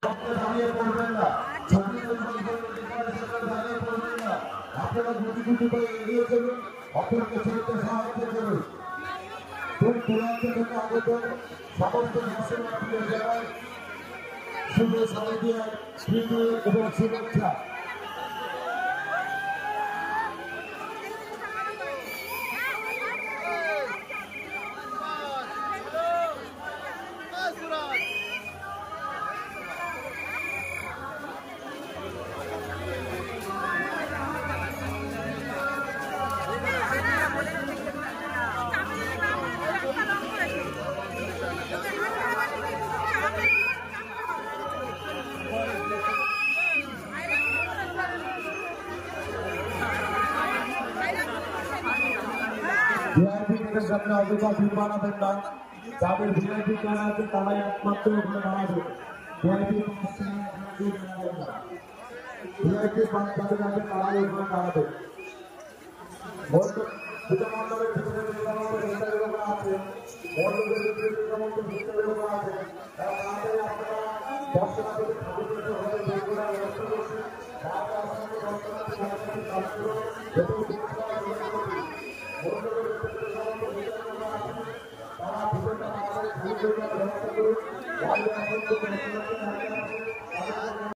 দাঁড়িয়ে পড়বেন না, দাঁড়িয়ে পড়বেন না, আপনারা গুটি গুটি করে এগিয়ে চলুন, অপরকে চলতে সাহায্য করুন। দূর দূরান্ত থেকে আগত সমস্ত দর্শনার্থীদের জানাই শুভ সারাদিয়া প্রীতি এবং শুভেচ্ছা। ভিআইপি কেন্দ্রের সামনে অযথা ভিড় বাড়াবেন না, যাদের ভিআইপি কার্ড আছে তারাই একমাত্র ওখানে দাঁড়াবে। ভিআইপি ভিআইপি কার্ড যাদের আছে তারাই ওখানে দাঁড়াবে। পূজা মণ্ডপের ভিতরে আছে, মণ্ডপের ভিতরে আছে, আপনারা দর্শনার্থীদের ঠাকুর দেখতে হবে বের করার ব্যবস্থা করছি। তারা ভিতরটা খালি করে ব্যবস্থা করুন।